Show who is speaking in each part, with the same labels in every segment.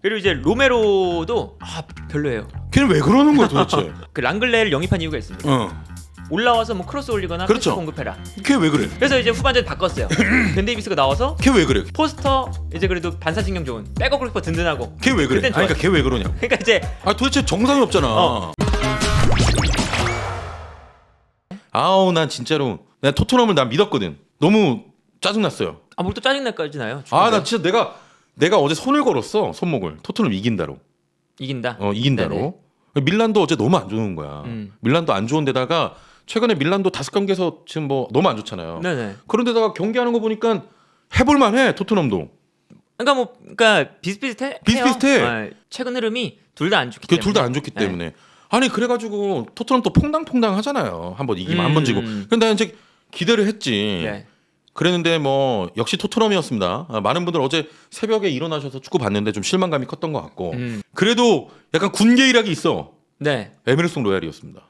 Speaker 1: 그리고 이제 로메로도 별로예요.
Speaker 2: 걔는 왜 그러는 거야 도대체?
Speaker 1: 그 랑글레를 영입한 이유가 있습니다. 올라와서 뭐 크로스 올리거나
Speaker 2: 그렇죠.
Speaker 1: 패스 공급해라.
Speaker 2: 걔 왜 그래?
Speaker 1: 그래서 이제 후반전 바꿨어요. 벤 데이비스가 나와서
Speaker 2: 걔 왜 그래?
Speaker 1: 포스터 이제 그래도 반사신경 좋은 백업 골키퍼 든든하고.
Speaker 2: 걔 왜 그래?
Speaker 1: 그땐
Speaker 2: 그러니까 걔 왜 그러냐?
Speaker 1: 그러니까 이제
Speaker 2: 도대체 정상이 없잖아. 아우 난 진짜로 내가 토트넘을 난 믿었거든. 너무 짜증났어요.
Speaker 1: 뭘 또 짜증날까지 나요?
Speaker 2: 나 진짜 내가 어제 손을 걸었어. 손목을. 토트넘 이긴다로.
Speaker 1: 이긴다.
Speaker 2: 이긴다로. 네네. 밀란도 어제 너무 안 좋은 거야. 밀란도 안 좋은 데다가 최근에 밀란도 5경기에서 지금 뭐 너무 안 좋잖아요.
Speaker 1: 네네.
Speaker 2: 그런데다가 경기하는 거 보니까 해볼만해 토트넘도.
Speaker 1: 그러니까 비슷비슷해. 최근 흐름이 둘 다 안 좋기 때문에.
Speaker 2: 둘 다 안 좋기 때문에. 아니 그래가지고 토트넘 또 퐁당퐁당 하잖아요. 한 번 이기면 한 번 지고. 근데 나 이제 기대를 했지.
Speaker 1: 네.
Speaker 2: 그랬는데 뭐 역시 토트넘이었습니다. 많은 분들 어제 새벽에 일어나셔서 축구 봤는데 좀 실망감이 컸던 것 같고. 그래도 약간 군계 일학이 있어.
Speaker 1: 네.
Speaker 2: 에메르송 로얄이었습니다.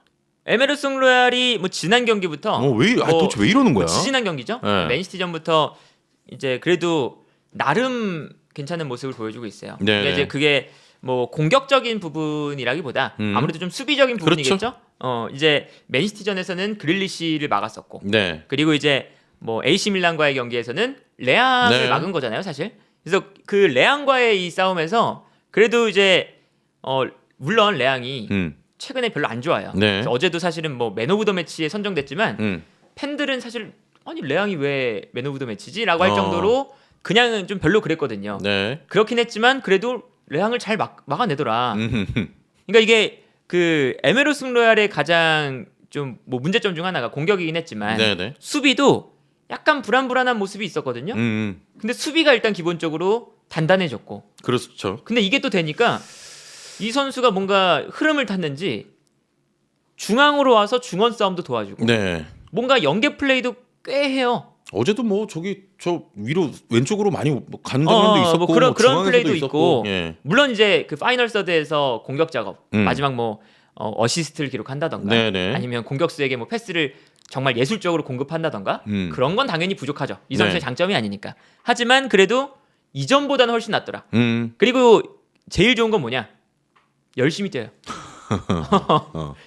Speaker 1: 에메르송 로얄이 뭐 지난 경기부터
Speaker 2: 도대체 왜 이러는 거야?
Speaker 1: 지난 경기죠.
Speaker 2: 네.
Speaker 1: 맨시티전부터 이제 그래도 나름 괜찮은 모습을 보여주고 있어요.
Speaker 2: 네.
Speaker 1: 그러니까 이제 그게 뭐 공격적인 부분이라기보다 아무래도 좀 수비적인 부분이겠죠.
Speaker 2: 그렇죠.
Speaker 1: 이제 맨시티전에서는 그릴리시를 막았었고,
Speaker 2: 네.
Speaker 1: 그리고 이제 뭐 AC 밀란과의 경기에서는 레앙을
Speaker 2: 네.
Speaker 1: 막은 거잖아요, 사실. 그래서 그 레앙과의 이 싸움에서 그래도 이제 물론 레앙이 최근에 별로 안 좋아요.
Speaker 2: 네.
Speaker 1: 그래서 어제도 사실은 뭐 맨 오브 더 매치에 선정됐지만 팬들은 사실 아니 레앙이 왜 맨 오브 더 매치지라고 할 정도로 그냥 좀 별로 그랬거든요.
Speaker 2: 네.
Speaker 1: 그렇긴 했지만 그래도 레앙을 잘 막아내더라. 그러니까 이게 그 에메르송 로얄의 가장 좀 뭐 문제점 중 하나가 공격이긴 했지만
Speaker 2: 네네.
Speaker 1: 수비도 약간 불안불안한 모습이 있었거든요. 근데 수비가 일단 기본적으로 단단해졌고.
Speaker 2: 그렇죠.
Speaker 1: 근데 이게 또 되니까 이 선수가 뭔가 흐름을 탔는지 중앙으로 와서 중원 싸움도 도와주고.
Speaker 2: 네.
Speaker 1: 뭔가 연계 플레이도 꽤 해요.
Speaker 2: 어제도 뭐 저 위로 왼쪽으로 많이 가는 장면도 있었고
Speaker 1: 뭐 그런
Speaker 2: 중앙에서도
Speaker 1: 플레이도
Speaker 2: 있었고.
Speaker 1: 있고.
Speaker 2: 예.
Speaker 1: 물론 이제 그 파이널 서드에서 공격 작업 마지막 뭐 어시스트를 기록한다던가
Speaker 2: 네네.
Speaker 1: 아니면 공격수에게 뭐 패스를 정말 예술적으로 공급한다던가 그런 건 당연히 부족하죠. 이 선수의
Speaker 2: 네.
Speaker 1: 장점이 아니니까. 하지만 그래도 이전보다는 훨씬 낫더라. 그리고 제일 좋은 건 뭐냐? 열심히 뛰어요.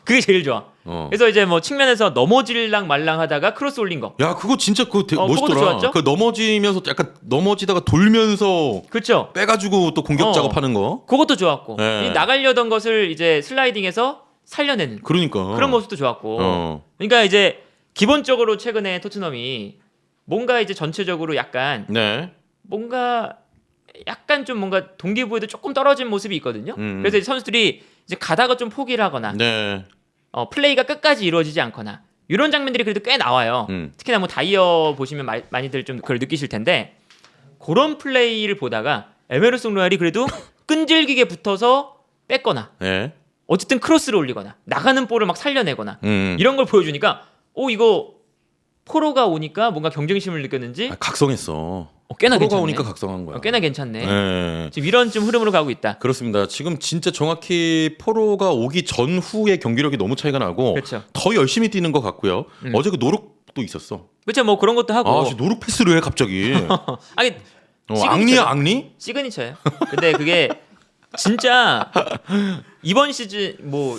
Speaker 1: 그게 제일 좋아. 그래서 이제 뭐 측면에서 넘어질랑 말랑 하다가 크로스 올린 거.
Speaker 2: 야 그거 진짜 그거 되게
Speaker 1: 그것도
Speaker 2: 멋있더라.
Speaker 1: 좋았죠?
Speaker 2: 그 넘어지면서 약간 넘어지다가 돌면서
Speaker 1: 그렇죠.
Speaker 2: 빼가지고 또 공격 작업하는 거.
Speaker 1: 그것도 좋았고
Speaker 2: 네.
Speaker 1: 이 나가려던 것을 이제 슬라이딩해서 살려내는
Speaker 2: 그러니까
Speaker 1: 그런 모습도 좋았고. 그러니까 이제 기본적으로 최근에 토트넘이 뭔가 이제 전체적으로 약간
Speaker 2: 네.
Speaker 1: 뭔가 약간 좀 뭔가 동기부여도 조금 떨어진 모습이 있거든요. 그래서 이제 선수들이 이제 가다가 좀 포기를 하거나
Speaker 2: 네.
Speaker 1: 플레이가 끝까지 이루어지지 않거나 이런 장면들이 그래도 꽤 나와요. 특히나 뭐 다이어 보시면 많이들 좀 그걸 느끼실 텐데 그런 플레이를 보다가 에메르송 로얄이 그래도 끈질기게 붙어서 뺐거나
Speaker 2: 네.
Speaker 1: 어쨌든 크로스를 올리거나 나가는 볼을 막 살려내거나 이런 걸 보여주니까 이거 포로가 오니까 뭔가 경쟁심을 느꼈는지
Speaker 2: 각성했어.
Speaker 1: 꽤나
Speaker 2: 포로가
Speaker 1: 괜찮네.
Speaker 2: 오니까 각성한 거야.
Speaker 1: 꽤나 괜찮네.
Speaker 2: 네.
Speaker 1: 지금 이런 좀 흐름으로 가고 있다.
Speaker 2: 그렇습니다. 지금 진짜 정확히 포로가 오기 전후의 경기력이 너무 차이가 나고
Speaker 1: 그렇죠.
Speaker 2: 더 열심히 뛰는 것 같고요. 어제 그 노력도 있었어.
Speaker 1: 그렇죠. 뭐 그런 것도 하고.
Speaker 2: 노력 패스를 해 갑자기.
Speaker 1: 아니
Speaker 2: 앙리야 앙리?
Speaker 1: 시그니처예요. 근데 그게 진짜 이번 시즌 뭐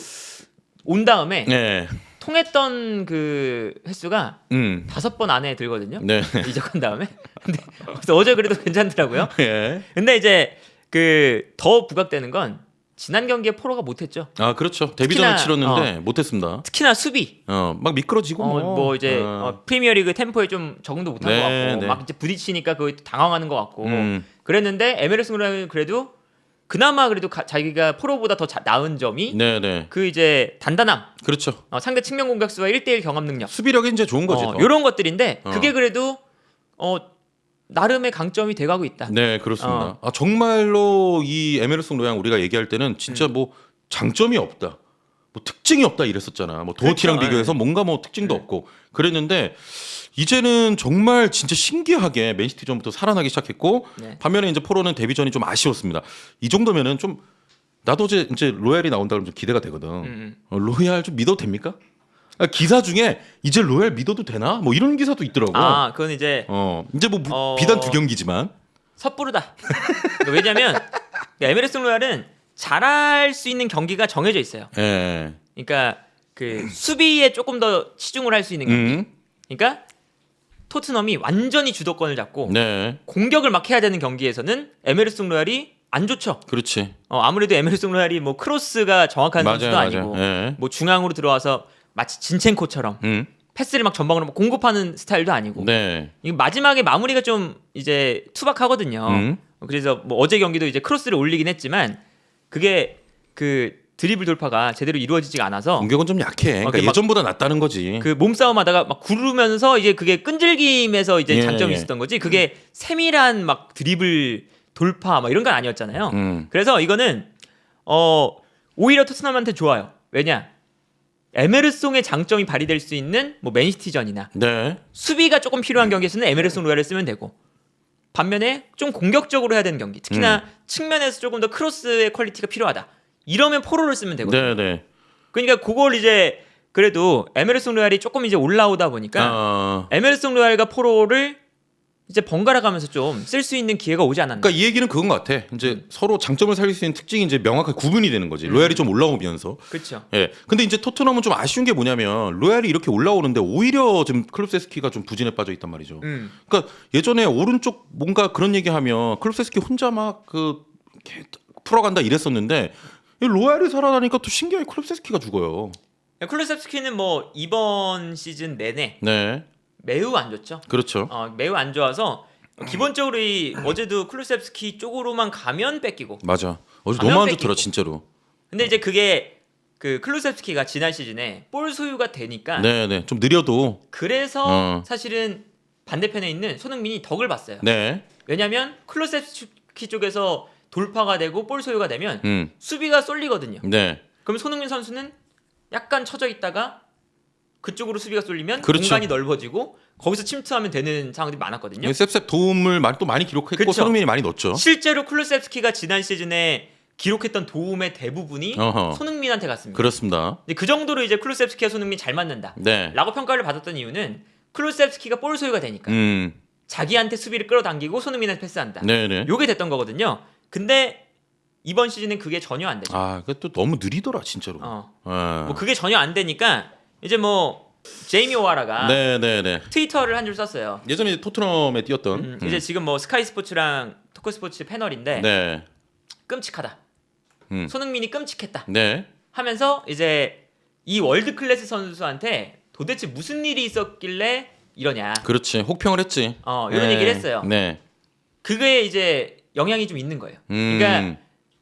Speaker 1: 온 다음에
Speaker 2: 네.
Speaker 1: 통했던 그 횟수가 5번 안에 들거든요.
Speaker 2: 네.
Speaker 1: 이적한 다음에. 근데 그래서 어제 그래도 괜찮더라고요.
Speaker 2: 예.
Speaker 1: 근데 이제 그 더 부각되는 건 지난 경기에 포로가 못했죠.
Speaker 2: 그렇죠. 데뷔전을
Speaker 1: 특히나,
Speaker 2: 치렀는데 못했습니다.
Speaker 1: 특히나 수비.
Speaker 2: 막 미끄러지고
Speaker 1: 뭐 이제 프리미어리그 템포에 좀 적응도 못한
Speaker 2: 네,
Speaker 1: 것 같고
Speaker 2: 네.
Speaker 1: 막 이제 부딪히니까 그 당황하는 것 같고 그랬는데 에메르송 로얄은 그래도 그나마 그래도 자기가 포로보다 더 나은 점이
Speaker 2: 네네.
Speaker 1: 그 이제 단단함.
Speaker 2: 그렇죠.
Speaker 1: 상대 측면 공격수와 1대1 경합 능력.
Speaker 2: 수비력이 이제 좋은 거지.
Speaker 1: 이런 것들인데 그게 그래도 나름의 강점이 돼가고 있다.
Speaker 2: 네, 그렇습니다. 정말로 이 에메르송 로양 우리가 얘기할 때는 진짜 뭐 장점이 없다. 뭐 특징이 없다 이랬었잖아. 뭐 도어티랑
Speaker 1: 그렇죠.
Speaker 2: 비교해서 뭔가 뭐 특징도 없고 그랬는데 이제는 정말 진짜 신기하게 맨시티전부터 살아나기 시작했고
Speaker 1: 네.
Speaker 2: 반면에 이제 포로는 데뷔전이 좀 아쉬웠습니다. 이 정도면은 좀 나도 이제 로얄이 나온다 그러면 좀 기대가 되거든. 로얄 좀 믿어도 됩니까? 기사 중에 이제 로얄 믿어도 되나? 뭐 이런 기사도 있더라고.
Speaker 1: 그건 이제
Speaker 2: 이제 뭐 비단 2경기지만
Speaker 1: 섣부르다. 왜냐면 에메르송 로얄은 잘할 수 있는 경기가 정해져 있어요.
Speaker 2: 예.
Speaker 1: 그러니까 그 수비에 조금 더 치중을 할 수 있는 경기. 그러니까 토트넘이 완전히 주도권을 잡고
Speaker 2: 네.
Speaker 1: 공격을 막 해야 되는 경기에서는 에메르송 로얄이 안 좋죠.
Speaker 2: 그렇지.
Speaker 1: 아무래도 에메르송 로얄이 뭐 크로스가 정확한 선수도 아니고
Speaker 2: 예.
Speaker 1: 뭐 중앙으로 들어와서 마치 진첸코처럼 패스를 막 전방으로 막 공급하는 스타일도 아니고.
Speaker 2: 네.
Speaker 1: 이거 마지막에 마무리가 좀 이제 투박하거든요. 그래서 뭐 어제 경기도 이제 크로스를 올리긴 했지만 그게 그 드리블 돌파가 제대로 이루어지지가 않아서
Speaker 2: 공격은 좀 약해. 그러니까 예전보다 낫다는 거지.
Speaker 1: 그 몸싸움하다가 막 구르면서 이제 그게 끈질김에서 이제
Speaker 2: 예,
Speaker 1: 장점이
Speaker 2: 예.
Speaker 1: 있었던 거지. 그게 세밀한 막 드리블 돌파 막 이런 건 아니었잖아요. 그래서 이거는 오히려 토트넘한테 좋아요. 왜냐? 에메르송의 장점이 발휘될 수 있는 뭐 맨시티전이나
Speaker 2: 네.
Speaker 1: 수비가 조금 필요한 경기에서는 에메르송 로얄을 쓰면 되고 반면에 좀 공격적으로 해야 되는 경기 특히나 측면에서 조금 더 크로스의 퀄리티가 필요하다. 이러면 포로를 쓰면 되거든요.
Speaker 2: 네, 네.
Speaker 1: 그러니까 그걸 이제 그래도 에메르송 로얄이 조금 이제 올라오다 보니까 에메르송 로얄과 포로를 이제 번갈아 가면서 좀 쓸 수 있는 기회가 오지 않았나.
Speaker 2: 그러니까 이 얘기는 그건 것 같아. 이제 서로 장점을 살릴 수 있는 특징이 이제 명확하게 구분이 되는 거지. 로얄이 좀 올라오면서.
Speaker 1: 그렇죠.
Speaker 2: 예. 근데 이제 토트넘은 좀 아쉬운 게 뭐냐면 로얄이 이렇게 올라오는데 오히려 지금 클롭세스키가 좀 부진에 빠져 있단 말이죠. 그러니까 예전에 오른쪽 뭔가 그런 얘기하면 클롭세스키 혼자 막 그 풀어간다 이랬었는데 이 로얄이 살아나니까 또 신기하게 클롭세스키가 죽어요.
Speaker 1: 클루셉스키는 뭐 이번 시즌 내내
Speaker 2: 네.
Speaker 1: 매우 안 좋죠.
Speaker 2: 그렇죠.
Speaker 1: 매우 안 좋아서 기본적으로 이 어제도 클루셉스키 쪽으로만 가면 뺏기고.
Speaker 2: 맞아. 어제
Speaker 1: 가면
Speaker 2: 너무 안
Speaker 1: 뺏기고.
Speaker 2: 좋더라 진짜로.
Speaker 1: 근데 이제 그게 그 클루셉스키가 지난 시즌에 볼 소유가 되니까
Speaker 2: 네네. 좀 느려도.
Speaker 1: 그래서 사실은 반대편에 있는 손흥민이 덕을 봤어요.
Speaker 2: 네.
Speaker 1: 왜냐하면 클루셉스키 쪽에서 돌파가 되고 볼 소유가 되면 수비가 쏠리거든요.
Speaker 2: 네.
Speaker 1: 그럼 손흥민 선수는 약간 처져 있다가 그쪽으로 수비가 쏠리면
Speaker 2: 그렇죠.
Speaker 1: 공간이 넓어지고 거기서 침투하면 되는 상황들이 많았거든요.
Speaker 2: 셉셉 도움을 또 많이 기록했고
Speaker 1: 그쵸.
Speaker 2: 손흥민이 많이 넣었죠.
Speaker 1: 실제로 클루셉스키가 지난 시즌에 기록했던 도움의 대부분이 손흥민한테 갔습니다.
Speaker 2: 그렇습니다.
Speaker 1: 그 정도로 이제 클루셉스키와 손흥민이 잘 맞는다.
Speaker 2: 네.
Speaker 1: 라고 평가를 받았던 이유는 클루셉스키가 볼 소유가 되니까 자기한테 수비를 끌어당기고 손흥민한테 패스한다.
Speaker 2: 네네.
Speaker 1: 요게 됐던 거거든요. 근데 이번 시즌은 그게 전혀 안 되죠.
Speaker 2: 그것도 너무 느리더라 진짜로.
Speaker 1: 뭐 그게 전혀 안 되니까 이제 뭐 제이미 오하라가
Speaker 2: 네네네.
Speaker 1: 트위터를 한 줄 썼어요.
Speaker 2: 예전에 이제 토트넘에 뛰었던.
Speaker 1: 이제 지금 뭐 스카이 스포츠랑 토크 스포츠 패널인데
Speaker 2: 네.
Speaker 1: 끔찍하다. 손흥민이 끔찍했다.
Speaker 2: 네.
Speaker 1: 하면서 이제 이 월드 클래스 선수한테 도대체 무슨 일이 있었길래 이러냐.
Speaker 2: 그렇지. 혹평을 했지.
Speaker 1: 이런 얘기를 했어요.
Speaker 2: 네.
Speaker 1: 그게 이제 영향이 좀 있는 거예요. 그러니까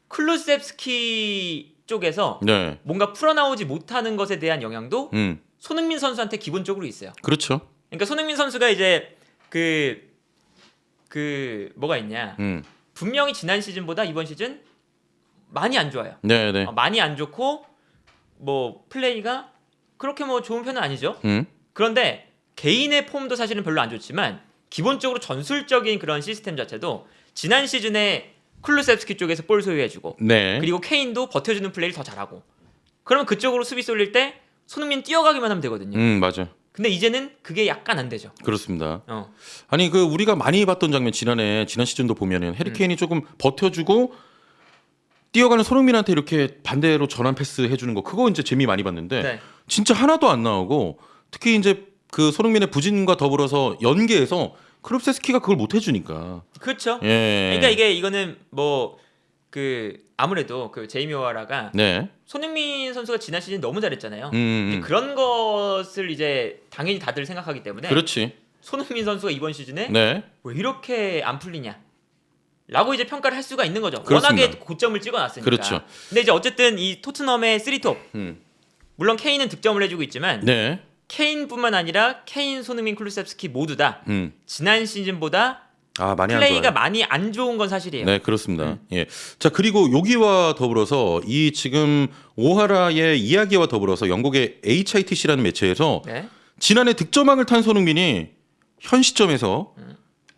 Speaker 1: 클루셉스키 쪽에서
Speaker 2: 네.
Speaker 1: 뭔가 풀어나오지 못하는 것에 대한 영향도 손흥민 선수한테 기본적으로 있어요.
Speaker 2: 그렇죠.
Speaker 1: 그러니까 손흥민 선수가 이제 그 뭐가 있냐. 분명히 지난 시즌보다 이번 시즌 많이 안 좋아요.
Speaker 2: 네네.
Speaker 1: 많이 안 좋고 뭐 플레이가 그렇게 뭐 좋은 편은 아니죠. 그런데 개인의 폼도 사실은 별로 안 좋지만 기본적으로 전술적인 그런 시스템 자체도 지난 시즌에 클루셉스키 쪽에서 볼 소유해주고
Speaker 2: 네.
Speaker 1: 그리고 케인도 버텨주는 플레이를 더 잘하고 그러면 그쪽으로 수비 쏠릴 때 손흥민 뛰어가기만 하면 되거든요.
Speaker 2: 맞아.
Speaker 1: 근데 이제는 그게 약간 안 되죠.
Speaker 2: 그렇습니다. 아니 그 우리가 많이 봤던 장면 지난 시즌도 보면은 해리 케인이 조금 버텨주고 뛰어가는 손흥민한테 이렇게 반대로 전환 패스 해주는 거 그거 이제 재미 많이 봤는데
Speaker 1: 네.
Speaker 2: 진짜 하나도 안 나오고 특히 이제 그 손흥민의 부진과 더불어서 연계해서 클롭세스키가 그걸 못 해주니까.
Speaker 1: 그렇죠.
Speaker 2: 예.
Speaker 1: 그러니까 이거는 뭐 그 아무래도 그 제이미 오하라가
Speaker 2: 네.
Speaker 1: 손흥민 선수가 지난 시즌 너무 잘했잖아요.
Speaker 2: 음.
Speaker 1: 그런 것을 이제 당연히 다들 생각하기 때문에
Speaker 2: 그렇지.
Speaker 1: 손흥민 선수가 이번 시즌에
Speaker 2: 네.
Speaker 1: 왜 이렇게 안 풀리냐? 라고 이제 평가를 할 수가 있는 거죠.
Speaker 2: 그렇습니다.
Speaker 1: 워낙에 고점을 찍어놨으니까.
Speaker 2: 그렇죠.
Speaker 1: 근데 이제 어쨌든 이 토트넘의 3톱 물론 케인은 득점을 해주고 있지만
Speaker 2: 네.
Speaker 1: 케인뿐만 아니라 케인, 손흥민, 클루셉스키 모두 다 지난 시즌보다
Speaker 2: 많이
Speaker 1: 플레이가
Speaker 2: 안 좋아요.
Speaker 1: 많이 안 좋은 건 사실이에요.
Speaker 2: 네, 그렇습니다. 예. 자, 그리고 여기와 더불어서 이 지금 오하라의 이야기와 더불어서 영국의 HITC라는 매체에서
Speaker 1: 네.
Speaker 2: 지난해 득점왕을 탄 손흥민이 현 시점에서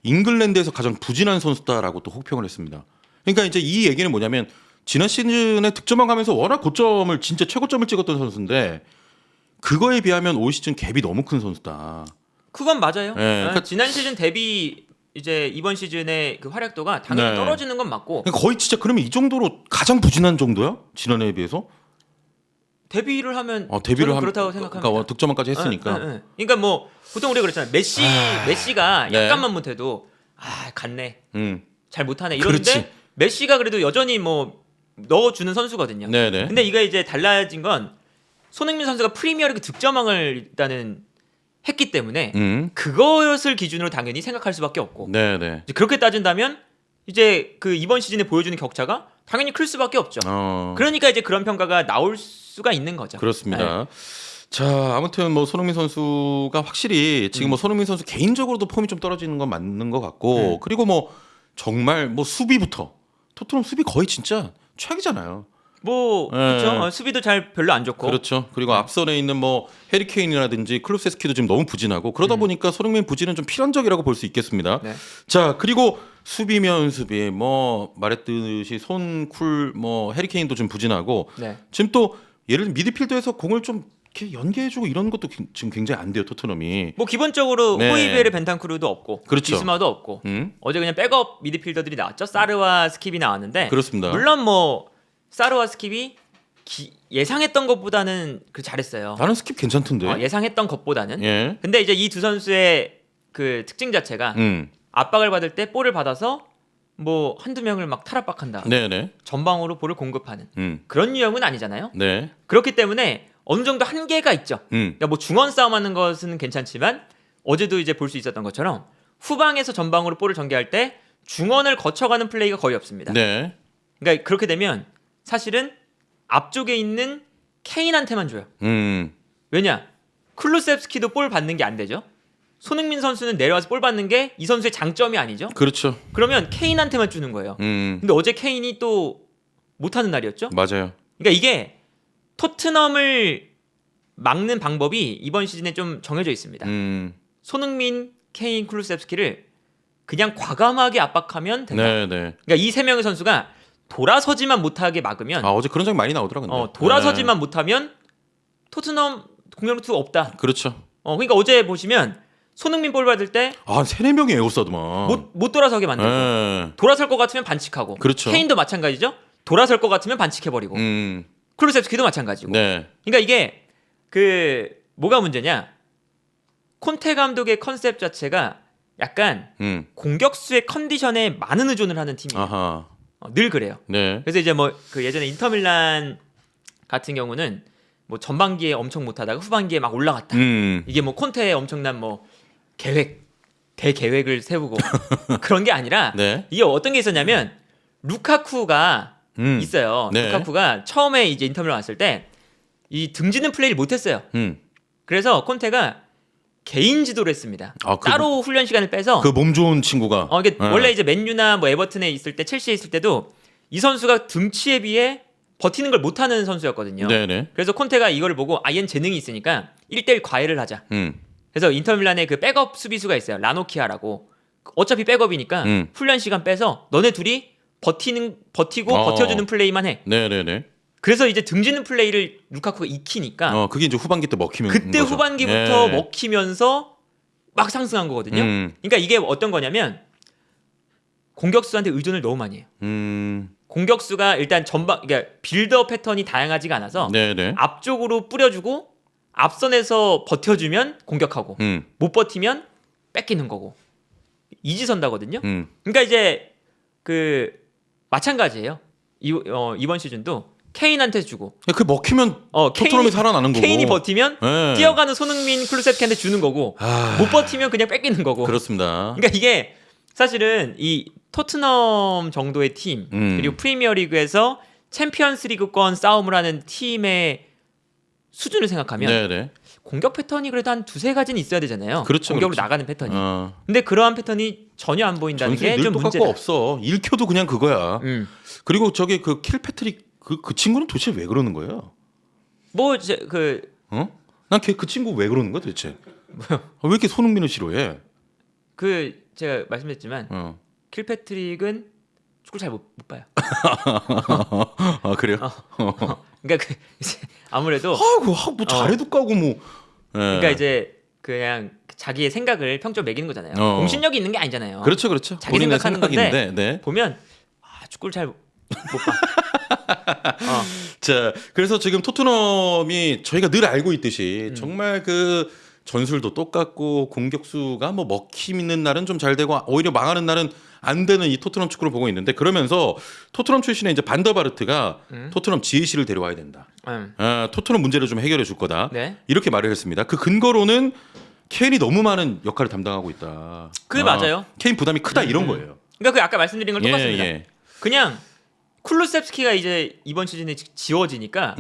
Speaker 2: 잉글랜드에서 가장 부진한 선수다라고 또 혹평을 했습니다. 그러니까 이제 이 얘기는 뭐냐면 지난 시즌에 득점왕 하면서 워낙 고점을 진짜 최고점을 찍었던 선수인데 그거에 비하면 올 시즌 갭이 너무 큰 선수다.
Speaker 1: 그건 맞아요.
Speaker 2: 네, 그러니까
Speaker 1: 지난 시즌 대비 이제 이번 시즌의 그 활약도가 당연히
Speaker 2: 네.
Speaker 1: 떨어지는 건 맞고
Speaker 2: 그러니까 거의 진짜 그러면 이 정도로 가장 부진한 정도야? 지난해에 비해서?
Speaker 1: 데뷔를 하면
Speaker 2: 데뷔를
Speaker 1: 저는 그렇다고 생각합니다.
Speaker 2: 그러니까 득점왕까지 했으니까.
Speaker 1: 그러니까 뭐 보통 우리가 그렇잖아요. 메시가
Speaker 2: 네.
Speaker 1: 약간만 못해도 갔네. 잘 못하네 이러는데
Speaker 2: 그렇지.
Speaker 1: 메시가 그래도 여전히 뭐 넣어주는 선수거든요.
Speaker 2: 네네.
Speaker 1: 근데 이게 이제 달라진 건 손흥민 선수가 프리미어리그 득점왕을 일단은 했기 때문에 그것을 기준으로 당연히 생각할 수밖에 없고
Speaker 2: 네네.
Speaker 1: 이제 그렇게 따진다면 이제 그 이번 시즌에 보여주는 격차가 당연히 클 수밖에 없죠. 그러니까 이제 그런 평가가 나올 수가 있는 거죠.
Speaker 2: 그렇습니다.
Speaker 1: 네.
Speaker 2: 자, 아무튼 뭐 손흥민 선수가 확실히 지금 뭐 손흥민 선수 개인적으로도 폼이 좀 떨어지는 건 맞는 것 같고 그리고 뭐 정말 뭐 수비부터 토트넘 수비 거의 진짜 최악이잖아요.
Speaker 1: 뭐 그렇죠. 수비도 잘 별로 안 좋고.
Speaker 2: 그렇죠. 그리고 앞선에 있는 뭐 해리 케인이라든지 클루세스키도 지금 너무 부진하고 그러다 보니까 손흥민 부진은 좀 필연적이라고 볼 수 있겠습니다.
Speaker 1: 네.
Speaker 2: 자, 그리고 수비면 수비 뭐 말했듯이 손쿨 뭐 해리 케인도 좀 부진하고
Speaker 1: 네.
Speaker 2: 지금 또 예를 들면 미드필더에서 공을 좀 이렇게 연계해주고 이런 것도 지금 굉장히 안 돼요 토트넘이.
Speaker 1: 뭐 기본적으로
Speaker 2: 네.
Speaker 1: 호이베르 벤탄쿠르도 없고
Speaker 2: 그렇죠.
Speaker 1: 비스마도 없고 어제 그냥 백업 미드필더들이 나왔죠. 사르와 스킵이 나왔는데
Speaker 2: 그렇습니다.
Speaker 1: 물론 뭐 사르와 스킵이 예상했던 것보다는 잘했어요.
Speaker 2: 나는 스킵 괜찮던데.
Speaker 1: 예상했던 것보다는.
Speaker 2: 예.
Speaker 1: 근데 이제 이 두 선수의 그 특징 자체가 압박을 받을 때 볼을 받아서 뭐 한두 명을 막 탈압박한다.
Speaker 2: 네네.
Speaker 1: 전방으로 볼을 공급하는 그런 유형은 아니잖아요.
Speaker 2: 네.
Speaker 1: 그렇기 때문에 어느 정도 한계가 있죠. 그러니까 뭐 중원 싸움하는 것은 괜찮지만 어제도 이제 볼 수 있었던 것처럼 후방에서 전방으로 볼을 전개할 때 중원을 거쳐가는 플레이가 거의 없습니다.
Speaker 2: 네.
Speaker 1: 그러니까 그렇게 되면 사실은 앞쪽에 있는 케인한테만 줘요. 왜냐? 클루셉스키도 볼 받는 게 안 되죠. 손흥민 선수는 내려와서 볼 받는 게 이 선수의 장점이 아니죠.
Speaker 2: 그렇죠.
Speaker 1: 그러면 케인한테만 주는 거예요. 근데 어제 케인이 또 못하는 날이었죠.
Speaker 2: 맞아요.
Speaker 1: 그러니까 이게 토트넘을 막는 방법이 이번 시즌에 좀 정해져 있습니다. 손흥민, 케인, 클루셉스키를 그냥 과감하게 압박하면 된다.
Speaker 2: 네네.
Speaker 1: 그러니까 이 세 명의 선수가 돌아서지만 못하게 막으면
Speaker 2: 어제 그런 장면 많이 나오더라 근데.
Speaker 1: 돌아서지만 못하면 토트넘 공격 루트가 없다.
Speaker 2: 그렇죠.
Speaker 1: 그러니까 어제 보시면 손흥민 볼 받을 때
Speaker 2: 3-4명이 에워싸더만.
Speaker 1: 못 돌아서게 만들고 돌아설 것 같으면 반칙하고
Speaker 2: 그렇죠.
Speaker 1: 케인도 마찬가지죠. 돌아설 것 같으면 반칙해버리고 클루셉스키도 마찬가지고.
Speaker 2: 네.
Speaker 1: 그러니까 이게 그 뭐가 문제냐? 콘테 감독의 컨셉 자체가 약간 공격수의 컨디션에 많은 의존을 하는 팀이에요.
Speaker 2: 아하.
Speaker 1: 늘 그래요.
Speaker 2: 네.
Speaker 1: 그래서 이제 뭐 그 예전에 인터밀란 같은 경우는 뭐 전반기에 엄청 못하다가 후반기에 막 올라갔다. 이게 뭐 콘테의 엄청난 뭐 대계획을 세우고 그런 게 아니라
Speaker 2: 네.
Speaker 1: 이게 어떤 게 있었냐면 루카쿠가 있어요.
Speaker 2: 네.
Speaker 1: 루카쿠가 처음에 이제 인터밀란 왔을 때 이 등지는 플레이를 못했어요. 그래서 콘테가 개인 지도를 했습니다. 따로 훈련 시간을 빼서
Speaker 2: 그 몸 좋은 친구가.
Speaker 1: 이게 원래 이제 맨유나 뭐 에버튼에 있을 때 첼시에 있을 때도 이 선수가 등치에 비해 버티는 걸 못하는 선수였거든요.
Speaker 2: 네네.
Speaker 1: 그래서 콘테가 이걸 보고 얘는 재능이 있으니까 1대1 과외를 하자. 그래서 인터밀란에 그 백업 수비수가 있어요. 라노키아라고. 어차피 백업이니까 훈련 시간 빼서 너네 둘이 버티고 버텨주는 플레이만 해.
Speaker 2: 네네네.
Speaker 1: 그래서 이제 등지는 플레이를 루카쿠가 익히니까
Speaker 2: 그게 이제 후반기 때 먹히면
Speaker 1: 그때
Speaker 2: 거죠.
Speaker 1: 후반기부터 먹히면서 막 상승한 거거든요. 그러니까 이게 어떤 거냐면 공격수한테 의존을 너무 많이 해요. 공격수가 일단 그러니까 빌더 패턴이 다양하지가 않아서
Speaker 2: 네네.
Speaker 1: 앞쪽으로 뿌려주고 앞선에서 버텨주면 공격하고 못 버티면 뺏기는 거고 이지선다거든요. 그러니까 이제 그 마찬가지예요. 이번 시즌도 케인한테 주고
Speaker 2: 그 먹히면 토트넘이 살아나는 거고
Speaker 1: 케인이 버티면
Speaker 2: 네.
Speaker 1: 뛰어가는 손흥민 클루셉스키한테 주는 거고 못 버티면 그냥 뺏기는 거고.
Speaker 2: 그렇습니다.
Speaker 1: 그러니까 이게 사실은 이 토트넘 정도의 팀 그리고 프리미어리그에서 챔피언스리그권 싸움을 하는 팀의 수준을 생각하면
Speaker 2: 네네.
Speaker 1: 공격 패턴이 그래도 한 두세 가지는 있어야 되잖아요.
Speaker 2: 그렇죠,
Speaker 1: 공격으로
Speaker 2: 그렇죠.
Speaker 1: 나가는 패턴이. 근데 그러한 패턴이 전혀 안 보인다는 게 좀 문제다.
Speaker 2: 없어. 1켜도 그냥 그거야. 그리고 저기 그 킬패트릭 그 친구는 도대체 왜 그러는 거예요?
Speaker 1: 뭐 이제 그
Speaker 2: 난 그 친구 왜 그러는 거야 도대체? 왜 이렇게 손흥민을 싫어해?
Speaker 1: 그 제가 말씀드렸지만 킬패트릭은 축구 잘 못 봐요.
Speaker 2: 그래요?
Speaker 1: 그러니까 이제 아무래도
Speaker 2: 뭐 잘해도 까고 뭐.
Speaker 1: 그러니까 이제 그냥 자기의 생각을 평점 매기는 거잖아요.
Speaker 2: 어.
Speaker 1: 공신력이 있는 게 아니잖아요.
Speaker 2: 그렇죠.
Speaker 1: 자기
Speaker 2: 본인의
Speaker 1: 생각하는 건데
Speaker 2: 생각인데, 네.
Speaker 1: 보면 축구를 잘 못 봐.
Speaker 2: 자, 그래서 지금 토트넘이 저희가 늘 알고 있듯이 정말 그 전술도 똑같고 공격수가 뭐 먹힘 있는 날은 좀 잘 되고 오히려 망하는 날은 안 되는 이 토트넘 축구를 보고 있는데, 그러면서 토트넘 출신의 이제 반더바르트가 토트넘 지혜씨를 데려와야 된다. 토트넘 문제를 좀 해결해 줄 거다.
Speaker 1: 네.
Speaker 2: 이렇게 말을 했습니다. 그 근거로는 케인이 너무 많은 역할을 담당하고 있다.
Speaker 1: 그게 맞아요.
Speaker 2: 케인 부담이 크다 이런 거예요.
Speaker 1: 그러니까 그 아까 말씀드린 걸 똑같습니다.
Speaker 2: 예.
Speaker 1: 그냥 쿨루셉스키가 이제 이번 시즌에 지워지니까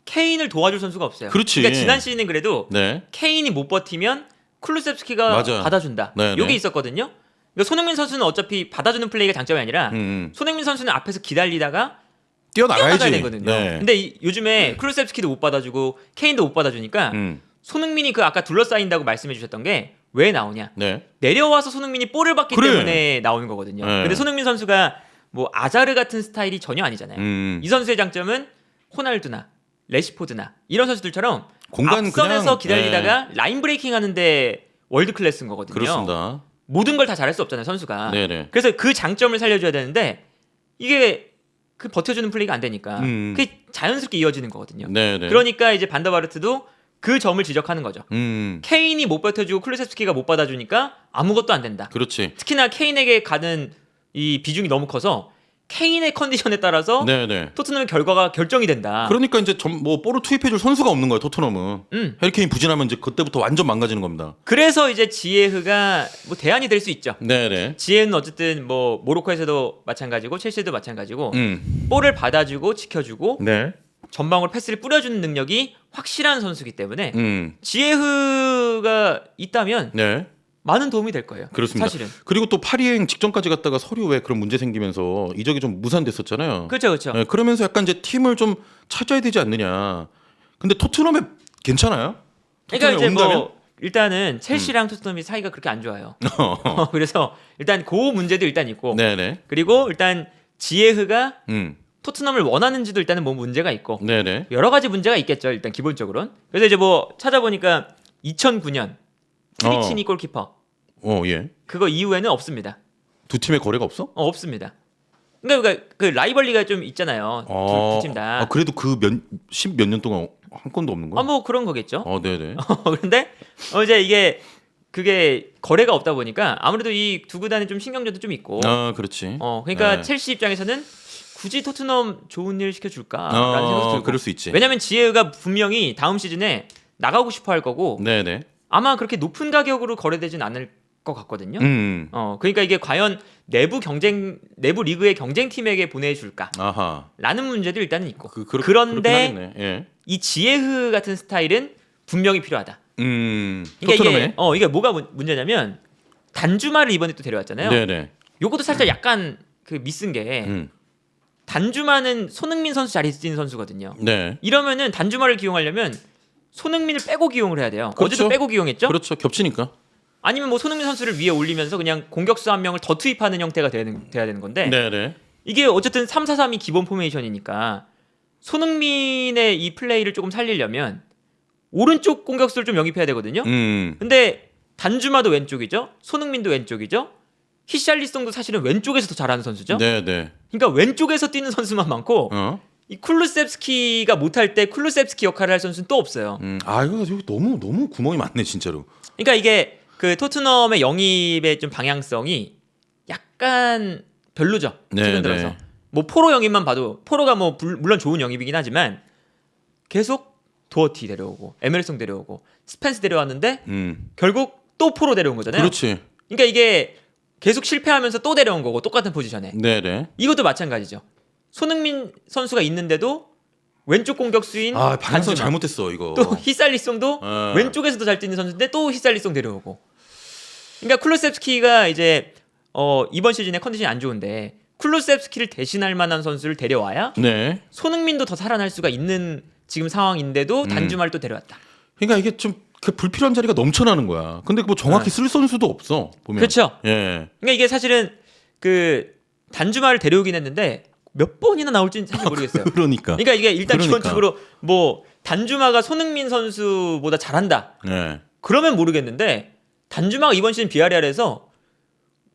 Speaker 1: 케인을 도와줄 선수가 없어요.
Speaker 2: 그렇지.
Speaker 1: 그러니까 지난 시즌은 그래도
Speaker 2: 네.
Speaker 1: 케인이 못 버티면 쿨루셉스키가
Speaker 2: 맞아.
Speaker 1: 받아준다.
Speaker 2: 네,
Speaker 1: 이게
Speaker 2: 네.
Speaker 1: 있었거든요. 그러니까 손흥민 선수는 어차피 받아주는 플레이가 장점이 아니라 손흥민 선수는 앞에서 기다리다가 뛰어나가야
Speaker 2: 뛰어나가야지.
Speaker 1: 되거든요.
Speaker 2: 네.
Speaker 1: 근데 요즘에 쿨루셉스키도 못 받아주고 케인도 못 받아주니까 손흥민이 그 아까 둘러싸인다고 말씀해 주셨던 게 왜 나오냐?
Speaker 2: 네.
Speaker 1: 내려와서 손흥민이 볼을 받기
Speaker 2: 그래.
Speaker 1: 때문에 나오는 거거든요.
Speaker 2: 네.
Speaker 1: 근데 손흥민 선수가 뭐 아자르 같은 스타일이 전혀 아니잖아요. 이 선수의 장점은 호날두나 레시포드나 이런 선수들처럼
Speaker 2: 공간
Speaker 1: 앞선에서
Speaker 2: 그냥,
Speaker 1: 기다리다가 라인 브레이킹 하는데 월드 클래스인 거거든요.
Speaker 2: 그렇습니다.
Speaker 1: 모든 걸 다 잘할 수 없잖아요, 선수가.
Speaker 2: 네네.
Speaker 1: 그래서 그 장점을 살려줘야 되는데 이게 그 버텨주는 플레이가 안 되니까 그게 자연스럽게 이어지는 거거든요.
Speaker 2: 네네.
Speaker 1: 그러니까 이제 반더바르트도 그 점을 지적하는 거죠. 케인이 못 버텨주고 쿨루셉스키가 못 받아주니까 아무것도 안 된다.
Speaker 2: 그렇지.
Speaker 1: 특히나 케인에게 가는 이 비중이 너무 커서 케인의 컨디션에 따라서
Speaker 2: 네네.
Speaker 1: 토트넘의 결과가 결정이 된다.
Speaker 2: 그러니까 이제 뭐 볼을 투입해줄 선수가 없는 거예요, 토트넘은. 해리케인 부진하면 이제 그때부터 완전 망가지는 겁니다.
Speaker 1: 그래서 이제 지에흐가 뭐 대안이 될 수 있죠.
Speaker 2: 네네.
Speaker 1: 지에흐는 어쨌든 뭐 모로코에서도 마찬가지고 첼시도 마찬가지고 볼을 받아주고 지켜주고
Speaker 2: 네.
Speaker 1: 전방으로 패스를 뿌려주는 능력이 확실한 선수이기 때문에 지에흐가 있다면
Speaker 2: 네.
Speaker 1: 많은 도움이 될 거예요.
Speaker 2: 그렇습니다.
Speaker 1: 사실은.
Speaker 2: 그리고 또 파리행 직전까지 갔다가 서류 왜 그런 문제 생기면서 이적이 좀 무산됐었잖아요.
Speaker 1: 그렇죠, 그렇죠.
Speaker 2: 네, 그러면서 약간 이제 팀을 좀 찾아야 되지 않느냐. 근데 토트넘에 괜찮아요?
Speaker 1: 그러니까 이제
Speaker 2: 온다면?
Speaker 1: 뭐 일단은 첼시랑 토트넘이 사이가 그렇게 안 좋아요. 그래서 일단 그 문제도 일단 있고,
Speaker 2: 네네.
Speaker 1: 그리고 일단 지에흐가
Speaker 2: 음.
Speaker 1: 토트넘을 원하는지도 일단은 뭐 문제가 있고
Speaker 2: 네네.
Speaker 1: 여러 가지 문제가 있겠죠. 일단 기본적으로는. 그래서 이제 뭐 찾아보니까 2009년 트리치니 골키퍼
Speaker 2: 예.
Speaker 1: 그거 이후에는 없습니다.
Speaker 2: 두 팀의 거래가 없어?
Speaker 1: 없습니다. 그러니까 그 라이벌리가 좀 있잖아요. 두 팀 다.
Speaker 2: 그래도 그 십몇 년 동안 한 건도 없는 거야?
Speaker 1: 뭐 그런 거겠죠.
Speaker 2: 네네.
Speaker 1: 그런데 이제 이게 그게 거래가 없다 보니까 아무래도 이 두 구단에 좀 신경전도 좀 있고.
Speaker 2: 그렇지.
Speaker 1: 그러니까
Speaker 2: 네.
Speaker 1: 첼시 입장에서는 굳이 토트넘 좋은 일 시켜줄까라는 생각도 들고.
Speaker 2: 그럴 수 있지.
Speaker 1: 왜냐면 지에가 분명히 다음 시즌에 나가고 싶어 할 거고
Speaker 2: 네네.
Speaker 1: 아마 그렇게 높은 가격으로 거래되진 않을 것 같거든요. 그러니까 이게 과연 내부 리그의 경쟁팀에게 보내줄까?
Speaker 2: 아하.
Speaker 1: 라는 문제도 일단은 있고.
Speaker 2: 그런데 예.
Speaker 1: 이 지에흐 같은 스타일은 분명히 필요하다. 그러니까
Speaker 2: 토트넘에?
Speaker 1: 이게 뭐가 문제냐면 단주마를 이번에 또 데려왔잖아요.
Speaker 2: 네네.
Speaker 1: 요것도 살짝 약간 그 미스인 게 단주마는 손흥민 선수 자리에 뛰는 선수거든요.
Speaker 2: 네.
Speaker 1: 이러면은 단주마를 기용하려면 손흥민을 빼고 기용을 해야 돼요.
Speaker 2: 그렇죠.
Speaker 1: 어제도 빼고 기용했죠?
Speaker 2: 그렇죠. 겹치니까.
Speaker 1: 아니면 뭐 손흥민 선수를 위에 올리면서 그냥 공격수 한 명을 더 투입하는 형태가 돼야 되는 건데
Speaker 2: 네네.
Speaker 1: 이게 어쨌든 3-4-3이 기본 포메이션이니까 손흥민의 이 플레이를 조금 살리려면 오른쪽 공격수를 좀 영입해야 되거든요. 근데 단주마도 왼쪽이죠. 손흥민도 왼쪽이죠. 히샬리송도 사실은 왼쪽에서 더 잘하는 선수죠.
Speaker 2: 네네.
Speaker 1: 그러니까 왼쪽에서 뛰는 선수만 많고 이 쿨루셉스키가 못할 때 쿨루셉스키 역할을 할 선수는 또 없어요.
Speaker 2: 이거 여기 너무 구멍이 많네 진짜로.
Speaker 1: 그러니까 이게 그 토트넘의 영입의 좀 방향성이 약간 별로죠. 최근 들어서. 뭐 포로 영입만 봐도 포로가 뭐 물론 좋은 영입이긴 하지만 계속 도어티 데려오고 에메르송 데려오고 스펜스 데려왔는데 결국 또 포로 데려온 거잖아요.
Speaker 2: 그렇지.
Speaker 1: 그러니까 이게 계속 실패하면서 또 데려온 거고 똑같은 포지션에.
Speaker 2: 네네.
Speaker 1: 이것도 마찬가지죠. 손흥민 선수가 있는데도 왼쪽 공격수인
Speaker 2: 방향성
Speaker 1: 단주마.
Speaker 2: 잘못했어 이거.
Speaker 1: 또 히살리송도 왼쪽에서도 잘 뛰는 선수인데 또 히살리송 데려오고. 그러니까 쿨루셉스키가 이제 이번 시즌에 컨디션이 안 좋은데 쿨루셉스키를 대신할 만한 선수를 데려와야
Speaker 2: 네.
Speaker 1: 손흥민도 더 살아날 수가 있는 지금 상황인데도 단주마를 또 데려왔다.
Speaker 2: 그러니까 이게 좀 그 불필요한 자리가 넘쳐나는 거야. 근데 뭐 정확히 쓸 선수도 없어 보면.
Speaker 1: 그렇죠.
Speaker 2: 예.
Speaker 1: 그러니까 이게 사실은 그 단주마를 데려오긴 했는데 몇 번이나 나올지는 사실 모르겠어요.
Speaker 2: 그러니까
Speaker 1: 이게 일단
Speaker 2: 그러니까.
Speaker 1: 기본적으로 뭐 단주마가 손흥민 선수보다 잘한다.
Speaker 2: 네.
Speaker 1: 그러면 모르겠는데 단주마가 이번 시즌 비아레알에서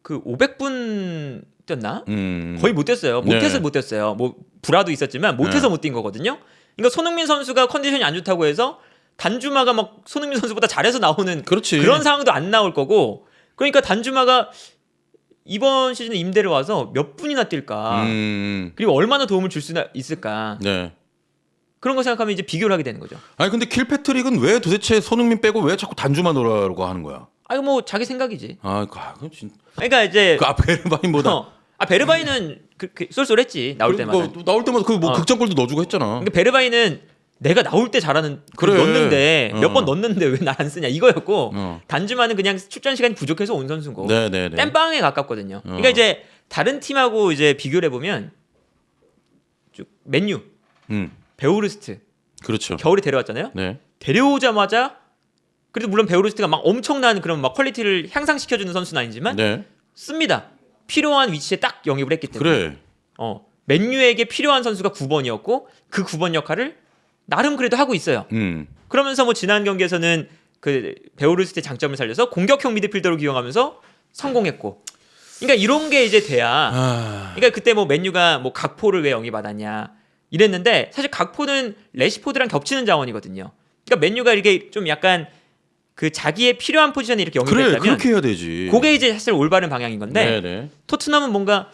Speaker 1: 그 500분 뛰었나? 거의 못 뛰었어요. 못해서
Speaker 2: 네.
Speaker 1: 못 뛰었어요. 뭐 불화도 있었지만 못해서 못 뛴 거거든요. 그러니까 손흥민 선수가 컨디션이 안 좋다고 해서 단주마가 막 손흥민 선수보다 잘해서 나오는
Speaker 2: 그렇지.
Speaker 1: 그런 상황도 안 나올 거고. 그러니까 단주마가 이번 시즌에 임대를 와서 몇 분이나 뛸까? 그리고 얼마나 도움을 줄 수 있을까?
Speaker 2: 네.
Speaker 1: 그런 거 생각하면 이제 비교를 하게 되는 거죠.
Speaker 2: 아니 근데 킬패트릭은 왜 도대체 손흥민 빼고 왜 자꾸 단주만 오라고 하는 거야?
Speaker 1: 아, 이거 뭐 자기 생각이지.
Speaker 2: 그건 진짜.
Speaker 1: 그러니까 이제
Speaker 2: 그 베르바인보다.
Speaker 1: 베르바이는 그 쏠쏠했지 나올 때마다.
Speaker 2: 나올 때마다 그 뭐 극장골도 넣어주고 했잖아.
Speaker 1: 그러니까 베르바이는 내가 나올 때 잘하는
Speaker 2: 그래.
Speaker 1: 넣는데 몇 번 넣는데 왜 날 안 쓰냐 이거였고 단주마는 그냥 출전 시간이 부족해서 온 선수고
Speaker 2: 네네네.
Speaker 1: 땜빵에 가깝거든요. 그러니까 이제 다른 팀하고 이제 비교를 해보면 맨유, 베오르스트
Speaker 2: 그렇죠.
Speaker 1: 겨울에 데려왔잖아요.
Speaker 2: 네.
Speaker 1: 데려오자마자 그래도 물론 베오르스트가 막 엄청난 그런 막 퀄리티를 향상시켜주는 선수는 아니지만
Speaker 2: 네.
Speaker 1: 씁니다. 필요한 위치에 딱 영입을 했기 때문에.
Speaker 2: 그래.
Speaker 1: 맨유에게 필요한 선수가 9번이었고 그 9번 역할을 나름 그래도 하고 있어요. 그러면서 뭐 지난 경기에서는 그 베오르스트의 장점을 살려서 공격형 미드필더로 기용하면서 성공했고. 그러니까 이런 게 이제 돼야. 그러니까 그때 뭐 맨유가 뭐 각포를 왜 영입받았냐 이랬는데 사실 각포는 레시포드랑 겹치는 자원이거든요. 그러니까 맨유가 이렇게 좀 약간 그 자기의 필요한 포지션에 이렇게
Speaker 2: 그래
Speaker 1: 영입했다면
Speaker 2: 그렇게 해야 되지.
Speaker 1: 그게 이제 사실 올바른 방향인 건데
Speaker 2: 네네.
Speaker 1: 토트넘은 뭔가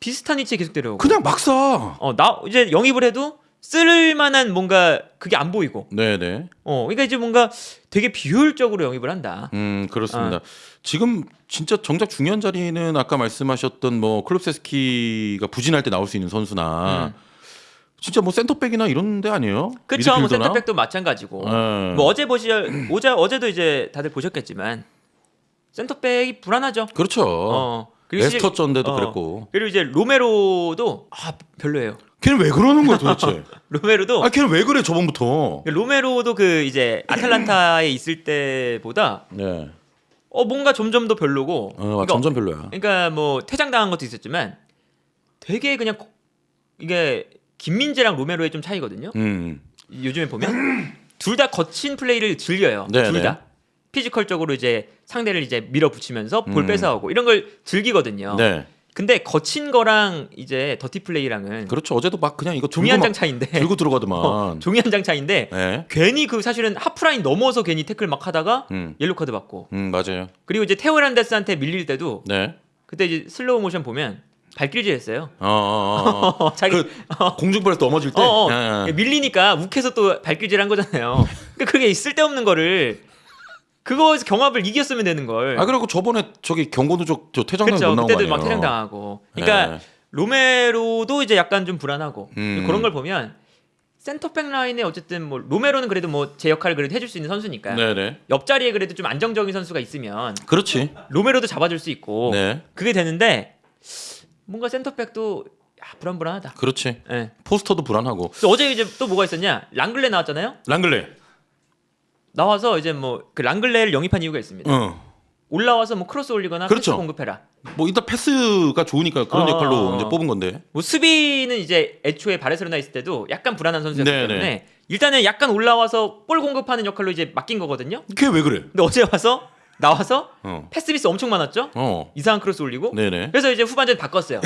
Speaker 1: 비슷한 위치에 계속 데려오고
Speaker 2: 그냥 막 사.
Speaker 1: 나 이제 영입을 해도 쓸만한 뭔가 그게 안 보이고
Speaker 2: 네네.
Speaker 1: 그러니까 이제 뭔가 되게 비효율적으로 영입을 한다.
Speaker 2: 그렇습니다. 지금 진짜 정작 중요한 자리는 아까 말씀하셨던 뭐 클롭세스키가 부진할 때 나올 수 있는 선수나 진짜 뭐 센터백이나 이런 데 아니에요?
Speaker 1: 그렇죠. 뭐
Speaker 2: 미드필더나?
Speaker 1: 센터백도 마찬가지고. 뭐 어제도 이제 다들 보셨겠지만 센터백이 불안하죠.
Speaker 2: 그렇죠.
Speaker 1: 그리고
Speaker 2: 레스터 전데도 그랬고.
Speaker 1: 그리고 이제 로메로도 별로예요.
Speaker 2: 걔는 왜 그러는 거야 도대체?
Speaker 1: 로메로도
Speaker 2: 걔는 왜 그래 저번부터?
Speaker 1: 로메로도 그 이제 아탈란타에 있을 때보다
Speaker 2: 네.
Speaker 1: 뭔가 점점 더 별로고. 그러니까,
Speaker 2: 점점 별로야.
Speaker 1: 그러니까 뭐 퇴장당한 것도 있었지만 되게 그냥 이게 김민재랑 로메로의 좀 차이거든요. 요즘에 보면 둘 다 거친 플레이를 즐겨요.
Speaker 2: 네,
Speaker 1: 둘 다. 피지컬적으로 이제 상대를 이제 밀어붙이면서 볼 뺏어오고 이런 걸 즐기거든요.
Speaker 2: 네.
Speaker 1: 근데 거친 거랑 이제 더티 플레이랑은
Speaker 2: 그렇죠. 어제도 막 그냥 이거
Speaker 1: 종이 한 장 차이인데
Speaker 2: 들고 들어가더만.
Speaker 1: 종이 한 장 차이인데
Speaker 2: 네.
Speaker 1: 괜히 그 사실은 하프라인 넘어서 괜히 태클 막 하다가 옐로 카드 받고.
Speaker 2: 맞아요.
Speaker 1: 그리고 이제 테오 헤란데스한테 밀릴 때도
Speaker 2: 네.
Speaker 1: 그때 이제 슬로우 모션 보면 발길질했어요. 자기
Speaker 2: 공중부에서 넘어질 때
Speaker 1: 밀리니까 욱해서 또 발길질한 거잖아요. 그러니까 그게 쓸데없는 거를 그거에서 경합을 이겼으면 되는 걸.
Speaker 2: 그리고 저번에 저기 경고누적 저 퇴장당
Speaker 1: 그렇죠.
Speaker 2: 못 나온 거
Speaker 1: 그때도
Speaker 2: 아니에요?
Speaker 1: 막 퇴장 당하고. 그러니까 로메로도 이제 약간 좀 불안하고 그런 걸 보면 센터백 라인에 어쨌든 뭐 로메로는 그래도 뭐 제 역할을 그래도 해줄 수 있는 선수니까.
Speaker 2: 네네.
Speaker 1: 옆자리에 그래도 좀 안정적인 선수가 있으면.
Speaker 2: 그렇지.
Speaker 1: 로메로도 잡아줄 수 있고.
Speaker 2: 네.
Speaker 1: 그게 되는데 뭔가 센터백도 불안불안하다.
Speaker 2: 그렇지.
Speaker 1: 네.
Speaker 2: 포스터도 불안하고.
Speaker 1: 그래서 어제 이제 또 뭐가 있었냐? 랑글레 나왔잖아요.
Speaker 2: 랑글레.
Speaker 1: 나와서 이제 뭐 그 랑글레를 영입한 이유가 있습니다. 올라와서 뭐 크로스 올리거나
Speaker 2: 그렇죠.
Speaker 1: 패스 공급해라.
Speaker 2: 뭐 일단 패스가 좋으니까 그런 역할로 이제 뽑은 건데.
Speaker 1: 뭐 수비는 이제 애초에 바르셀로나 있을 때도 약간 불안한 선수였기
Speaker 2: 네네.
Speaker 1: 때문에 일단은 약간 올라와서 볼 공급하는 역할로 이제 맡긴 거거든요.
Speaker 2: 걔 왜 그래?
Speaker 1: 근데 어제 와서 나와서
Speaker 2: 어.
Speaker 1: 패스 미스 엄청 많았죠. 이상한 크로스 올리고.
Speaker 2: 네네.
Speaker 1: 그래서 이제 후반전 바꿨어요.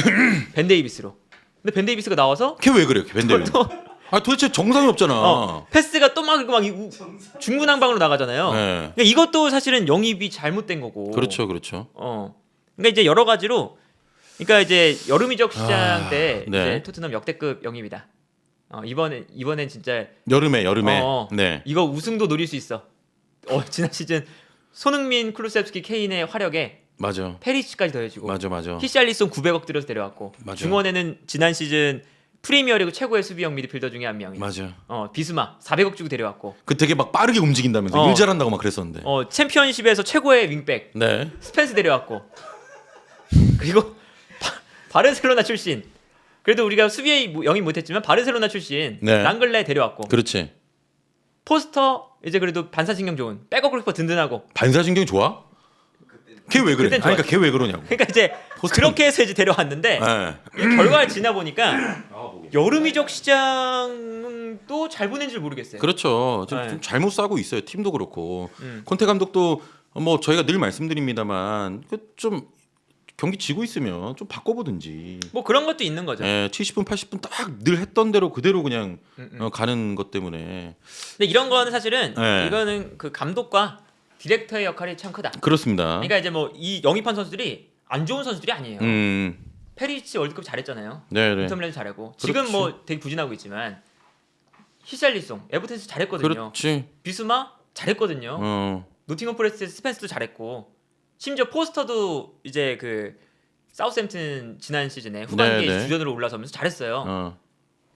Speaker 1: 벤 데이비스로. 근데 벤 데이비스가 나와서
Speaker 2: 걔 왜 그래? 벤 데이비스. 도대체 정상이 없잖아.
Speaker 1: 패스가 또 막 중구난방으로 나가잖아요.
Speaker 2: 네.
Speaker 1: 그러니까 이것도 사실은 영입이 잘못된 거고.
Speaker 2: 그렇죠.
Speaker 1: 그러니까 이제 여러 가지로, 그러니까 이제 여름 이적 시장 때
Speaker 2: 네.
Speaker 1: 이제 토트넘 역대급 영입이다. 이번엔 진짜
Speaker 2: 여름에. 네.
Speaker 1: 이거 우승도 노릴 수 있어. 지난 시즌 손흥민, 클루세프스키, 케인의 화력에
Speaker 2: 맞아.
Speaker 1: 페리시까지 더해주고.
Speaker 2: 맞아.
Speaker 1: 히샬리송 900억 들여서 데려왔고.
Speaker 2: 맞아.
Speaker 1: 중원에는 지난 시즌 프리미어리그 최고의 수비형 미드필더 중에 한 명이야.
Speaker 2: 맞아.
Speaker 1: 비스마 400억 주고 데려왔고.
Speaker 2: 그 되게 막 빠르게 움직인다면서 일 잘한다고 막 그랬었는데.
Speaker 1: 챔피언십에서 최고의 윙백
Speaker 2: 네.
Speaker 1: 스펜스 데려왔고. 그리고 바르셀로나 출신. 그래도 우리가 수비에 영입 못했지만 바르셀로나 출신
Speaker 2: 네.
Speaker 1: 랑글레 데려왔고.
Speaker 2: 그렇지.
Speaker 1: 포스터 이제 그래도 반사신경 좋은 백업 골키퍼 든든하고.
Speaker 2: 반사신경이 좋아? 걔 왜 그래?
Speaker 1: 그땐
Speaker 2: 그러니까 걔 왜 그러냐고.
Speaker 1: 그러니까 이제 그렇게 해서 이제 데려왔는데
Speaker 2: 네.
Speaker 1: 결과를 지나 보니까 여름 이적 시장도 잘 보낸 줄 모르겠어요.
Speaker 2: 그렇죠. 좀
Speaker 1: 네.
Speaker 2: 잘못 싸고 있어요. 팀도 그렇고. 콘테 감독도 뭐 저희가 늘 말씀드립니다만 좀 경기 지고 있으면 좀 바꿔보든지.
Speaker 1: 뭐 그런 것도 있는 거죠.
Speaker 2: 70분, 80분 딱 늘 했던 대로 그대로 그냥 가는 것 때문에.
Speaker 1: 근데 이런 거는 사실은 이거는 그 감독과 디렉터의 역할이 참 크다.
Speaker 2: 그렇습니다.
Speaker 1: 그러니까 이제 뭐 이 영입한 선수들이 안 좋은 선수들이 아니에요. 페리치 월드컵 잘했잖아요.
Speaker 2: 네네.
Speaker 1: 인터밀란 잘하고 지금
Speaker 2: 그렇지.
Speaker 1: 뭐 되게 부진하고 있지만 히샬리송 에버튼에서 잘했거든요.
Speaker 2: 그렇지.
Speaker 1: 비스마 잘했거든요. 노팅엄 포레스트에서 스펜스도 잘했고 심지어 포스터도 이제 그 사우스햄튼 지난 시즌에 후반기에
Speaker 2: 네네.
Speaker 1: 주전으로 올라서면서 잘했어요.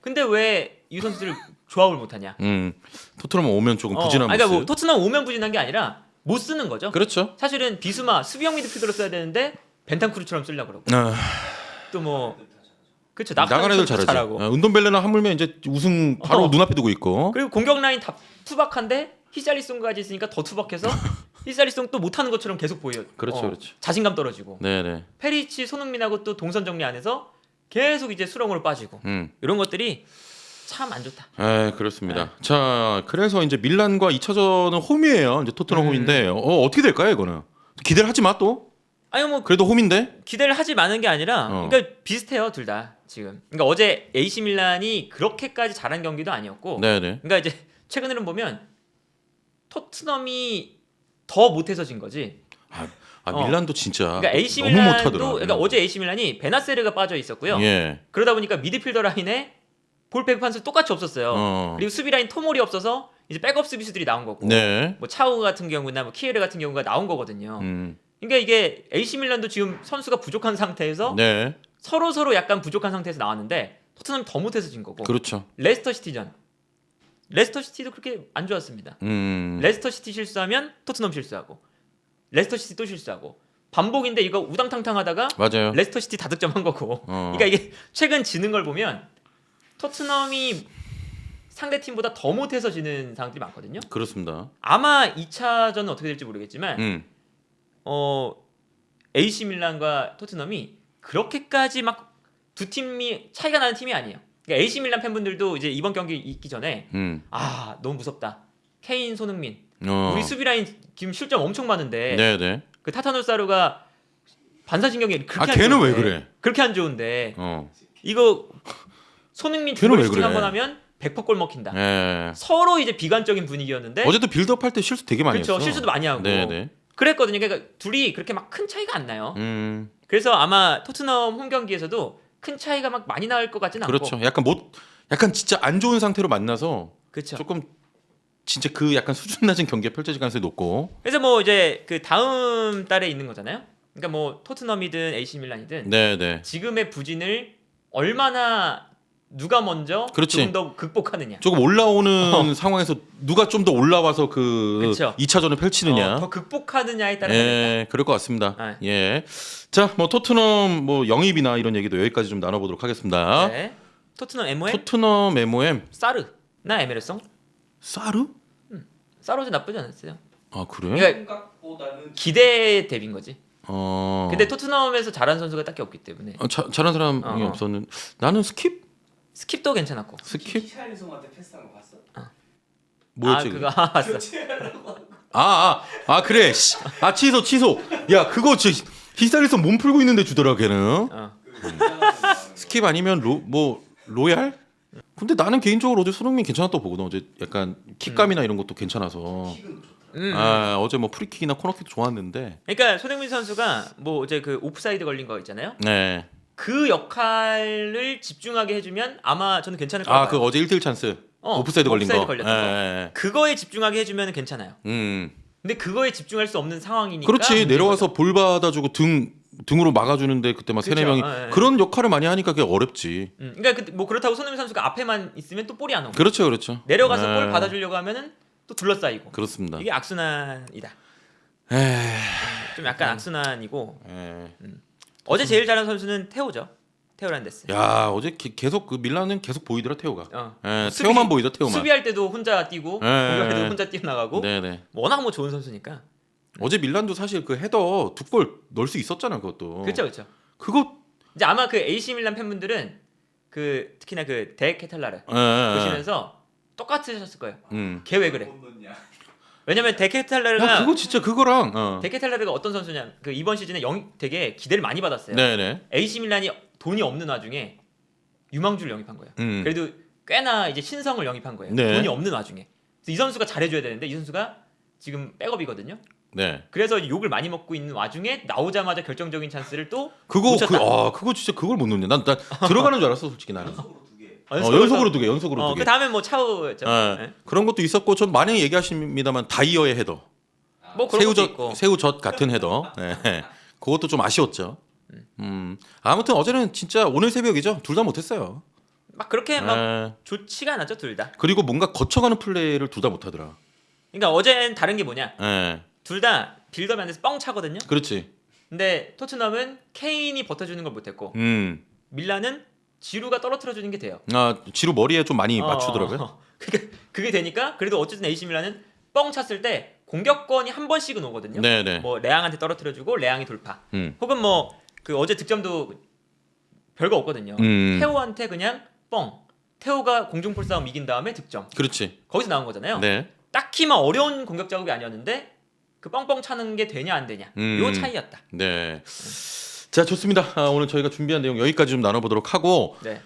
Speaker 1: 근데 왜 이 선수들 조합을 못하냐?
Speaker 2: 토트넘 오면 조금 부진한 모습.
Speaker 1: 그러니까 뭐 토트넘 오면 부진한 게 아니라 못 쓰는 거죠.
Speaker 2: 그렇죠.
Speaker 1: 사실은 비스마 수비형 미드필더로 써야 되는데 벤탄쿠르처럼 쓰려고 그러고 또 뭐 그렇죠.
Speaker 2: 나간 애들 잘하고. 운동벨레나 하물며 이제 우승 바로 눈앞에 두고 있고.
Speaker 1: 그리고 공격 라인 다 투박한데 히샬리송까지 있으니까 더 투박해서 히샬리송 또 못하는 것처럼 계속 보여요.
Speaker 2: 그렇죠, 그렇죠.
Speaker 1: 자신감 떨어지고.
Speaker 2: 네네.
Speaker 1: 페리치, 손흥민하고 또 동선 정리 안 해서 계속 이제 수렁으로 빠지고 이런 것들이 참 안 좋다.
Speaker 2: 그렇습니다. 자, 그래서 이제 밀란과 2차전은 홈이에요. 이제 토트넘 홈인데 어떻게 될까요, 이거는? 기대를 하지 마 또.
Speaker 1: 아니 뭐
Speaker 2: 그래도 홈인데.
Speaker 1: 기대를 하지 마는 게 아니라 그러니까 비슷해요, 둘 다 지금. 그러니까 어제 AC 밀란이 그렇게까지 잘한 경기도 아니었고.
Speaker 2: 네네.
Speaker 1: 그러니까 이제 최근으로 보면 토트넘이 더 못해서 진 거지.
Speaker 2: 밀란도 진짜
Speaker 1: 그러니까 AC
Speaker 2: 너무
Speaker 1: 밀란도
Speaker 2: 못하더라.
Speaker 1: 그러니까 어제 AC 밀란이 베나세르가 빠져 있었고요.
Speaker 2: 예.
Speaker 1: 그러다 보니까 미드필더 라인에 볼 백판수 똑같이 없었어요. 그리고 수비 라인 토몰이 없어서 이제 백업 수비수들이 나온 거고.
Speaker 2: 네.
Speaker 1: 뭐 차우 같은 경우나 뭐 키에르 같은 경우가 나온 거거든요. 그러니까 이게 AC 밀란도 지금 선수가 부족한 상태에서
Speaker 2: 네.
Speaker 1: 서로 약간 부족한 상태에서 나왔는데 토트넘이 더 못해서 진 거고.
Speaker 2: 그렇죠.
Speaker 1: 레스터 시티전. 레스터 시티도 그렇게 안 좋았습니다. 레스터 시티 실수하면 토트넘 실수하고 레스터 시티 또 실수하고 반복인데 이거 우당탕탕하다가
Speaker 2: 맞아요.
Speaker 1: 레스터 시티 다득점한 거고. 그러니까 이게 최근 지는 걸 보면 토트넘이 상대 팀보다 더 못해서 지는 상황들이 많거든요.
Speaker 2: 그렇습니다.
Speaker 1: 아마 2차전은 어떻게 될지 모르겠지만 AC 밀란과 토트넘이 그렇게까지 막 두 팀이 차이가 나는 팀이 아니에요. 그러니까 AC 밀란 팬분들도 이제 이번 경기 있기 전에 너무 무섭다. 케인, 손흥민, 우리 수비 라인 지금 실점 엄청 많은데
Speaker 2: 네네.
Speaker 1: 그 타타노사루가 반사신경이 그렇게 안
Speaker 2: 걔는
Speaker 1: 좋은데,
Speaker 2: 왜 그래?
Speaker 1: 그렇게 안 좋은데
Speaker 2: 이거
Speaker 1: 손흥민
Speaker 2: 걔는 왜
Speaker 1: 슈팅
Speaker 2: 그래?
Speaker 1: 한번 하면 100% 골 먹힌다.
Speaker 2: 예.
Speaker 1: 서로 이제 비관적인 분위기였는데
Speaker 2: 어제도 빌드업 할 때 실수 되게 많이
Speaker 1: 그렇죠.
Speaker 2: 했어.
Speaker 1: 실수도 많이 하고
Speaker 2: 네네.
Speaker 1: 그랬거든요. 그러니까 둘이 그렇게 막 큰 차이가 안 나요. 그래서 아마 토트넘 홈 경기에서도 큰 차이가 막 많이 나올 것 같지는 않고.
Speaker 2: 그렇죠. 약간 진짜 안 좋은 상태로 만나서
Speaker 1: 그렇죠.
Speaker 2: 조금 진짜 그 약간 수준 낮은 경기가 펼쳐질 가능성이 높고.
Speaker 1: 그래서 뭐 이제 그 다음 달에 있는 거잖아요. 그러니까 뭐 토트넘이든 AC 밀란이든
Speaker 2: 네네.
Speaker 1: 지금의 부진을 얼마나 누가 먼저
Speaker 2: 그렇지.
Speaker 1: 조금 더 극복하느냐.
Speaker 2: 조금 올라오는 상황에서 누가 좀 더 올라와서 그
Speaker 1: 그쵸.
Speaker 2: 2차전을 펼치느냐.
Speaker 1: 더 극복하느냐에 따라 다르다.
Speaker 2: 예, 그럴 것 같습니다.
Speaker 1: 네.
Speaker 2: 예. 자, 뭐 토트넘 뭐 영입이나 이런 얘기도 여기까지 좀 나눠보도록 하겠습니다.
Speaker 1: 네. 토트넘 MOM
Speaker 2: 토트넘 MOM
Speaker 1: 사르나 에메르송
Speaker 2: 사르?
Speaker 1: 사르도 나쁘지 않았어요.
Speaker 2: 아 그래?
Speaker 1: 그러니까 기대 대비인 거지.
Speaker 2: 어.
Speaker 1: 근데 토트넘에서 잘한 선수가 딱히 없기 때문에
Speaker 2: 잘한 사람이 없었는. 나는
Speaker 1: 스킵도 괜찮았고.
Speaker 2: 스킵?
Speaker 3: 히샬리송한테 패스한 거 봤어?
Speaker 2: 뭐였지?
Speaker 1: 그거 봤어.
Speaker 2: 그래. 취소. 야 그거 히살리son 몸 풀고 있는데 주더라 걔는. 스킵 아니면 로얄? 근데 나는 개인적으로 어제 손흥민 괜찮았다고 보거든. 어제 약간 킥감이나 이런 것도 괜찮아서. 어제 뭐 프리킥이나 코너킥도 좋았는데.
Speaker 1: 그러니까 손흥민 선수가 뭐 어제 그 오프사이드 걸린 거 있잖아요.
Speaker 2: 네.
Speaker 1: 그 역할을 집중하게 해주면 아마 저는 괜찮을 것 같아요.
Speaker 2: 그 어제 1대1 찬스. 오프사이드 걸린 거.
Speaker 1: 걸렸던 거. 그거에 집중하게 해주면 괜찮아요. 근데 그거에 집중할 수 없는 상황이니까.
Speaker 2: 그렇지. 내려와서 볼 받아주고 등으로 막아주는데 그때 막 세네 명이 그런 역할을 많이 하니까 그게 어렵지.
Speaker 1: 그러니까 뭐 그렇다고 손흥민 선수가 앞에만 있으면 또 볼이 안 오고.
Speaker 2: 그렇죠.
Speaker 1: 내려가서 볼 받아주려고 하면은 또 둘러싸이고.
Speaker 2: 그렇습니다.
Speaker 1: 이게 악순환이다. 좀 약간 악순환이고. 어제 제일 잘한 선수는 테오죠. 테오 란데스.
Speaker 2: 야 어제 계속 그 밀란은 계속 보이더라 테오가.
Speaker 1: 수비,
Speaker 2: 테오만 보이더라 테오만.
Speaker 1: 수비할 때도 혼자 뛰고 공격할 때도 혼자 뛰어나가고.
Speaker 2: 네네.
Speaker 1: 워낙 뭐 좋은 선수니까.
Speaker 2: 어제 밀란도 사실 그 헤더 2골 넣을 수 있었잖아 그것도.
Speaker 1: 그렇죠.
Speaker 2: 그거
Speaker 1: 이제 아마 그 AC 밀란 팬분들은 그 특히나 그 데 케탈라르 보시면서 똑같으셨을 거예요. 걔 왜 그래? 왜냐면 데케텔레르가
Speaker 2: 야, 그거 진짜 그거랑
Speaker 1: 데케텔레르가 어떤 선수냐? 그 이번 시즌에 되게 기대를 많이 받았어요.
Speaker 2: 네네.
Speaker 1: AC 밀란이 돈이 없는 와중에 유망주를 영입한 거예요. 그래도 꽤나 이제 신성을 영입한 거예요.
Speaker 2: 네.
Speaker 1: 돈이 없는 와중에. 그래서 이 선수가 잘해줘야 되는데 이 선수가 지금 백업이거든요.
Speaker 2: 네.
Speaker 1: 그래서 욕을 많이 먹고 있는 와중에 나오자마자 결정적인 찬스를 또
Speaker 2: 그거
Speaker 1: 놓쳤다.
Speaker 2: 그거 진짜 그걸 못 넣네. 난 들어가는 줄 알았어 솔직히 나는.
Speaker 1: 연속으로
Speaker 2: 연속으로 2개, 연속으로 2개.
Speaker 1: 그 다음에 뭐 차우였죠.
Speaker 2: 네.
Speaker 1: 네.
Speaker 2: 그런 것도 있었고 전 많이 얘기하십니다만 다이어의 헤더.
Speaker 1: 뭐 그런 것도 있고.
Speaker 2: 새우젓 같은 헤더. 네. 그것도 좀 아쉬웠죠. 아무튼 어제는 진짜 오늘 새벽이죠. 둘 다 못했어요.
Speaker 1: 막 그렇게 막
Speaker 2: 네.
Speaker 1: 좋지가 않았죠 둘 다.
Speaker 2: 그리고 뭔가 거쳐가는 플레이를 둘 다 못하더라.
Speaker 1: 그러니까 어제는 다른 게 뭐냐?
Speaker 2: 네.
Speaker 1: 둘 다 빌드업이 안 돼서 뻥 차거든요.
Speaker 2: 그렇지.
Speaker 1: 근데 토트넘은 케인이 버텨주는 걸 못했고 밀란은 지루가 떨어뜨려주는 게 돼요.
Speaker 2: 아 지루 머리에 좀 많이 맞추더라고요.
Speaker 1: 그게 되니까 그래도 어쨌든 AC 밀란은 뻥 찼을 때 공격권이 한 번씩은 오거든요.
Speaker 2: 네네.
Speaker 1: 뭐 레앙한테 떨어뜨려주고 레앙이 돌파.
Speaker 2: 음.
Speaker 1: 혹은 뭐 그 어제 득점도 별거 없거든요. 테오한테 그냥 뻥. 테오가 공중볼 싸움 이긴 다음에 득점.
Speaker 2: 그렇지.
Speaker 1: 거기서 나온 거잖아요.
Speaker 2: 네.
Speaker 1: 딱히 막 어려운 공격 작업이 아니었는데 그 뻥뻥 차는 게 되냐 안 되냐 요 차이였다.
Speaker 2: 네. 자 좋습니다. 오늘 저희가 준비한 내용 여기까지 좀 나눠보도록 하고
Speaker 1: 네.